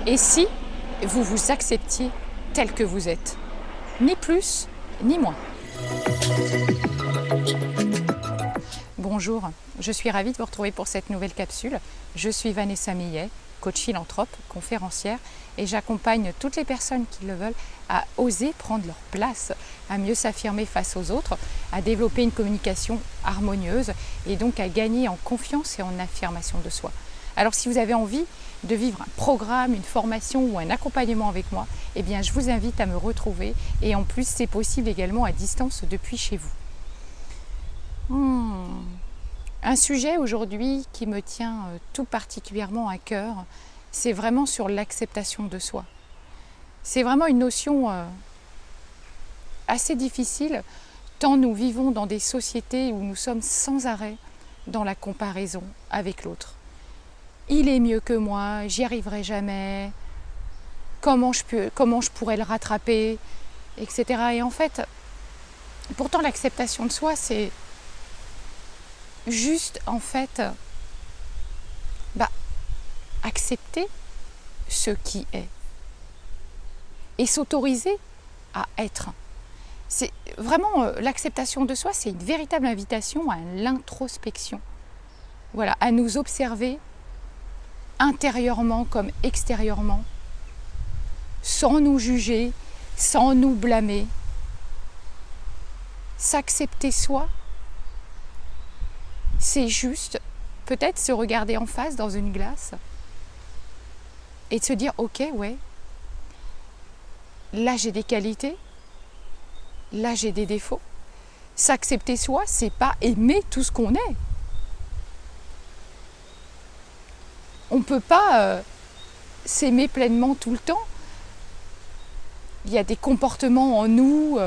Et si vous vous acceptiez tel que vous êtes, ni plus ni moins. Bonjour, je suis ravie de vous retrouver pour cette nouvelle capsule. Je suis Vanessa Millet, coach philanthrope, conférencière, et j'accompagne toutes les personnes qui le veulent à oser prendre leur place, à mieux s'affirmer face aux autres, à développer une communication harmonieuse et donc à gagner en confiance et en affirmation de soi. Alors si vous avez envie de vivre un programme, une formation ou un accompagnement avec moi, eh bien je vous invite à me retrouver et en plus c'est possible également à distance depuis chez vous. Un sujet aujourd'hui qui me tient tout particulièrement à cœur, c'est vraiment sur l'acceptation de soi. C'est vraiment une notion assez difficile tant nous vivons dans des sociétés où nous sommes sans arrêt dans la comparaison avec l'autre. Il est mieux que moi, j'y arriverai jamais, comment je pourrais le rattraper, etc. Et en fait, pourtant l'acceptation de soi, c'est juste en fait accepter ce qui est et s'autoriser à être. C'est vraiment l'acceptation de soi, c'est une véritable invitation à l'introspection. Voilà, à nous observer intérieurement comme extérieurement, sans nous juger, sans nous blâmer. S'accepter soi, c'est juste peut-être se regarder en face dans une glace et de se dire ok, ouais, là j'ai des qualités, là j'ai des défauts. S'accepter soi, c'est pas aimer tout ce qu'on est. On ne peut pas s'aimer pleinement tout le temps. Il y a des comportements en nous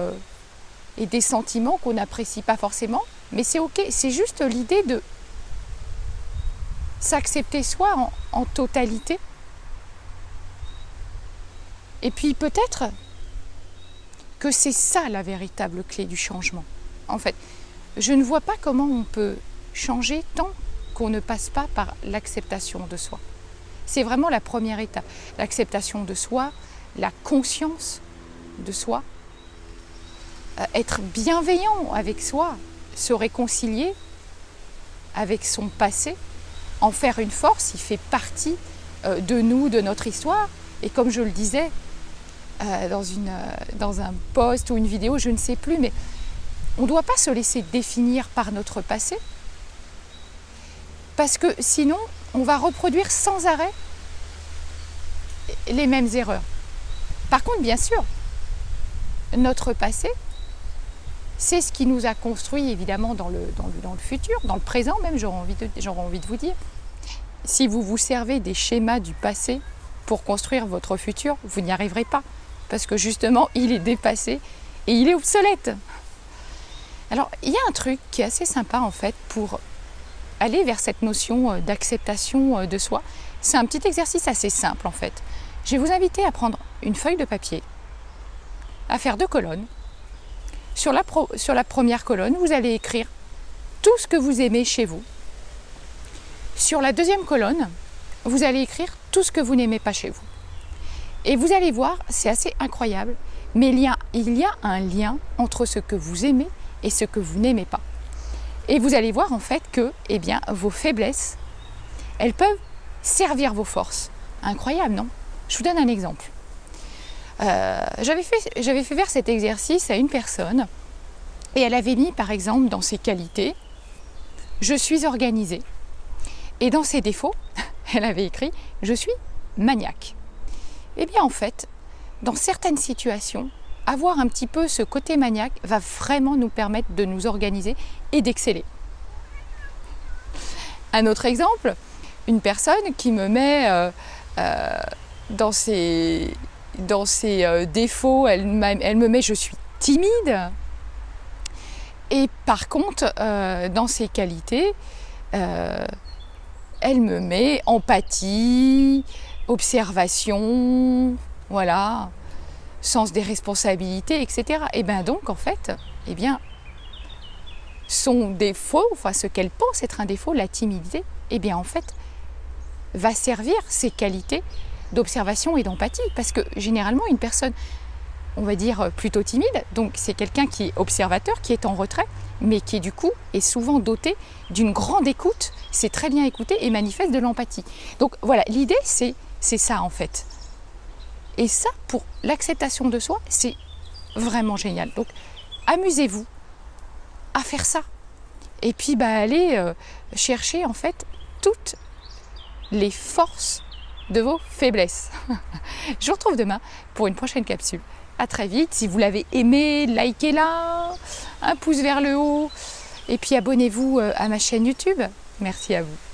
et des sentiments qu'on n'apprécie pas forcément, mais c'est ok. C'est juste l'idée de s'accepter soi en totalité. Et puis peut-être que c'est ça la véritable clé du changement. En fait, je ne vois pas comment on peut changer tant qu'on ne passe pas par l'acceptation de soi. C'est vraiment la première étape. L'acceptation de soi, la conscience de soi, être bienveillant avec soi, se réconcilier avec son passé, en faire une force, il fait partie de nous, de notre histoire. Et comme je le disais dans un post ou une vidéo, je ne sais plus, mais on ne doit pas se laisser définir par notre passé, parce que sinon, on va reproduire sans arrêt les mêmes erreurs. Par contre, bien sûr, notre passé, c'est ce qui nous a construit évidemment dans le futur, dans le présent même, j'aurais envie de vous dire. Si vous vous servez des schémas du passé pour construire votre futur, vous n'y arriverez pas. Parce que justement, il est dépassé et il est obsolète. Alors, il y a un truc qui est assez sympa en fait pour aller vers cette notion d'acceptation de soi. C'est un petit exercice assez simple en fait. Je vais vous inviter à prendre une feuille de papier, à faire 2 colonnes. Sur la première colonne, vous allez écrire tout ce que vous aimez chez vous. Sur la deuxième colonne, vous allez écrire tout ce que vous n'aimez pas chez vous. Et vous allez voir, c'est assez incroyable, mais il y a un lien entre ce que vous aimez et ce que vous n'aimez pas. Et vous allez voir en fait que vos faiblesses, elles peuvent servir vos forces. Incroyable, non? Je vous donne un exemple. J'avais fait faire cet exercice à une personne et elle avait mis par exemple dans ses qualités « Je suis organisée ». Et dans ses défauts, elle avait écrit « Je suis maniaque ». Eh bien en fait, dans certaines situations, avoir un petit peu ce côté maniaque va vraiment nous permettre de nous organiser et d'exceller. Un autre exemple, une personne qui me met dans ses défauts, elle me met je suis timide. Et par contre, dans ses qualités, elle me met empathie, observation, voilà, sens des responsabilités, etc. Et bien donc, en fait, son défaut, enfin ce qu'elle pense être un défaut, la timidité, en fait, va servir ses qualités d'observation et d'empathie. Parce que généralement, une personne, on va dire, plutôt timide, donc c'est quelqu'un qui est observateur, qui est en retrait, mais qui du coup est souvent doté d'une grande écoute, sait très bien écouter et manifeste de l'empathie. Donc voilà, l'idée c'est ça en fait. Et ça, pour l'acceptation de soi, c'est vraiment génial. Donc amusez-vous à faire ça. Et puis allez chercher en fait toutes les forces de vos faiblesses. Je vous retrouve demain pour une prochaine capsule. À très vite. Si vous l'avez aimé, likez-la, un pouce vers le haut. Et puis abonnez-vous à ma chaîne YouTube. Merci à vous.